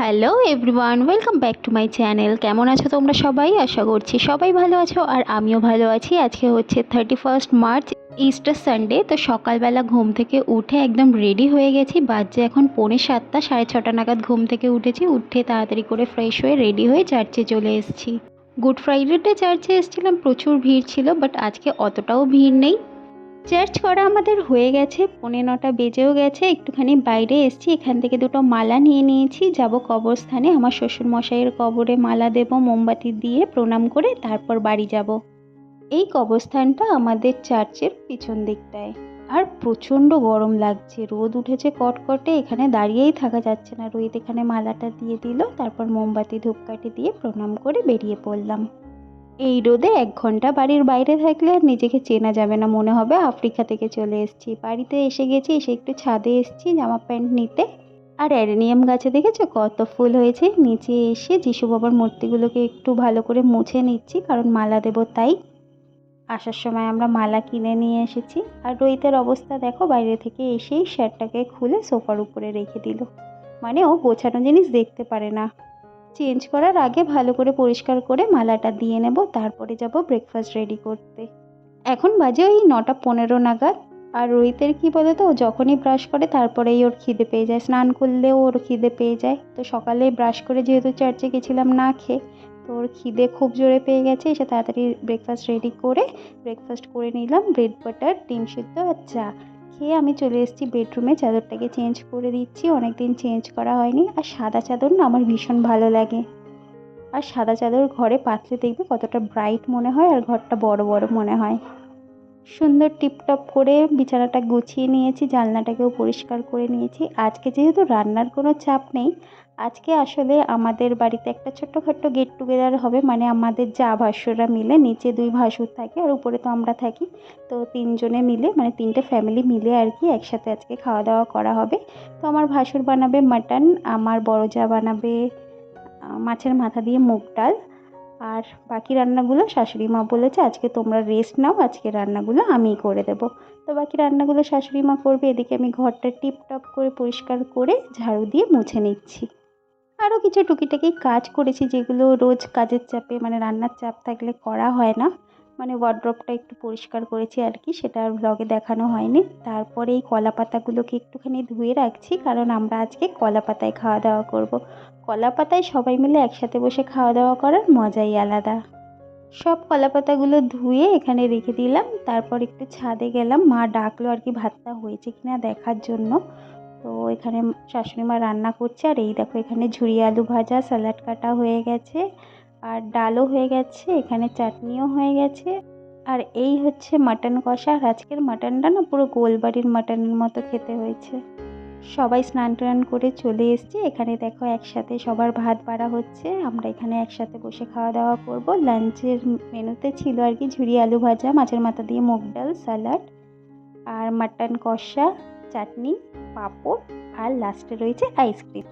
Hello everyone, welcome back to my channel. কেমন আছো তোমরা সবাই? আশা করছি সবাই ভালো আছো আর আমিও ভালো আছি। আজকে হচ্ছে 31 মার্চ, ইস্টার সানডে। তো সকালবেলা ঘুম থেকে উঠে একদম রেডি হয়ে গেছি। বাজে এখন 6:45, 6:30 নাগাদ ঘুম থেকে উঠেছি। উঠে তাড়াতাড়ি করে ফ্রেশ হয়ে রেডি হয়ে চার্চে চলে এসেছি। গুড ফ্রাইডেতে চার্চে এসেছিলাম, প্রচুর ভিড় ছিল, বাট আজকে অতটাও ভিড় নেই। চার্চ করা আমাদের হয়ে গেছে, 9:45 বেজেও গেছে। একটুখানি বাইরে এসেছি, এখান থেকে দুটো মালা নিয়ে নিয়েছি। যাব কবরস্থানে, আমার শ্বশুর মশাইয়ের কবরে মালা দেব মোমবাতি দিয়ে প্রণাম করে, তারপর বাড়ি যাব। এই কবরস্থানটা আমাদের চার্চের পিছন দিকটায়। আর প্রচণ্ড গরম লাগছে, রোদ উঠেছে কটকটে, এখানে দাঁড়িয়েই থাকা যাচ্ছে না। রোহিত এখানে মালাটা দিয়ে দিল, তারপর মোমবাতি ধূপকাঠি দিয়ে প্রণাম করে বেরিয়ে পড়লাম। এই রোদে 1 ঘন্টা বাড়ির বাইরে থাকলে আর নিজেকে চেনা যাবে না, মনে হবে আফ্রিকা থেকে চলে এসেছি। বাড়িতে এসে গেছি, এসে একটু ছাদে এসেছি জামা প্যান্ট নিতে। আর অ্যাডেনিয়াম গাছে দেখেছো কত ফুল হয়েছে। নিচে এসে যিশু বাবার মূর্তিগুলোকে একটু ভালো করে মুছে নিচ্ছি, কারণ মালা দেব তাই। আসার সময় আমরা মালা কিনে নিয়ে এসেছি। আর রোহিতের অবস্থা দেখো, বাইরে থেকে এসেই শার্টটাকে খুলে সোফার উপরে রেখে দিল। মানে ও গোছানো জিনিস দেখতে পারে না। চেঞ্জ করার আগে ভালো করে পরিষ্কার করে মালাটা দিয়ে নেব, তারপরে যাব ব্রেকফাস্ট রেডি করতে। এখন বাজে ওই 9:15 নাগাদ। আর রোহিতের কী বলো তো, ও যখনই ব্রাশ করে তারপরেই ওর খিদে পেয়ে যায়, স্নান করলেও ওর খিদে পেয়ে যায়। তো সকালে ব্রাশ করে যেহেতু চার্চে গেছিলাম না খেয়ে, তো ওর খিদে খুব জোরে পেয়ে গেছে। এসে তাড়াতাড়ি ব্রেকফাস্ট রেডি করে ব্রেকফাস্ট করে নিলাম, ব্রেড বাটার, ডিম সিদ্ধ আর চা খেয়ে আমি চলে এসেছি বেডরুমে। চাদরটাকে চেঞ্জ করে দিচ্ছি, অনেকদিন চেঞ্জ করা হয়নি। আর সাদা চাদর না আমার ভীষণ ভালো লাগে। আর সাদা চাদর ঘরে পাতলে দেখবে কতটা ব্রাইট মনে হয়, আর ঘরটা বড় বড় মনে হয়। সুন্দর টিপটপ করে বিছানাটা গুছিয়ে নিয়েছি, জানলাটাকেও পরিষ্কার করে নিয়েছি। আজকে যেহেতু রান্নার কোনো চাপ নেই, আজকে আসলে আমাদের বাড়িতে একটা ছোট্টখাট্টো গেট টুগেদার হবে। মানে আমাদের যা ভাসুররা মিলে, নিচে 2 ভাসুর থাকে আর উপরে তো আমরা থাকি। তো 3 জনে মিলে, মানে 3টে ফ্যামিলি মিলে আর কি, একসাথে আজকে খাওয়া দাওয়া করা হবে। তো আমার ভাসুর বানাবে মাটন, আমার বড় যা বানাবে মাছের মাথা দিয়ে মুগ ডাল। আর বাকি রান্নাগুলো শাশুড়ি মা বলেছে আজকে তোমরা রেস্ট নাও, আজকে রান্নাগুলো আমিই করে দেবো। তো বাকি রান্নাগুলো শাশুড়ি মা করবে, এদিকে আমি ঘরটা টিপটপ করে পরিষ্কার করে ঝাড়ু দিয়ে মুছে নিচ্ছি। আরও কিছু টুকিটাকি কাজ করেছি, যেগুলো রোজ কাজের চাপে, মানে রান্নার চাপ থাকলে করা হয় না। মানে ওয়ার্ড্রপটা একটু পরিষ্কার করেছি আর কি, সেটা আর ব্লগে দেখানো হয়নি। তারপরে এই কলা পাতাগুলোকে একটুখানি ধুয়ে রাখছি, কারণ আমরা আজকে কলা পাতায় খাওয়া দাওয়া করব। কলা পাতায় সবাই মিলে একসাথে বসে খাওয়া দাওয়া করার মজাই আলাদা। সব কলা পাতাগুলো ধুয়ে এখানে রেখে দিলাম। তারপর একটু ছাদে গেলাম, মা ডাকলো আর কি ভাতটা হয়েছে কিনা দেখার জন্য। তো এখানে শাশুড়ি মা রান্না করছে। আর এই দেখো, এখানে ঝুরি আলু ভাজা, স্যালাড কাটা হয়ে গেছে, আর ডালও হয়ে গেছে, এখানে চাটনিও হয়ে গেছে। আর এই হচ্ছে মাটন কষা। আর আজকের মাটনটা না পুরো গোলবাড়ির মাটনের মতো খেতে হয়েছে। সবাই স্নান টান করে চলে এসেছি। এখানে দেখো একসাথে সবার ভাত বাড়া হচ্ছে, আমরা এখানে একসাথে বসে খাওয়া দাওয়া করব। লাঞ্চের মেনুতে ছিল আর কি ঝুরি আলু ভাজা, মাছের মাথা দিয়ে মুগ ডাল, স্যালাড, আর মাটন কষা, চাটনি, পাঁপড়, আর লাস্টে রয়েছে আইসক্রিম।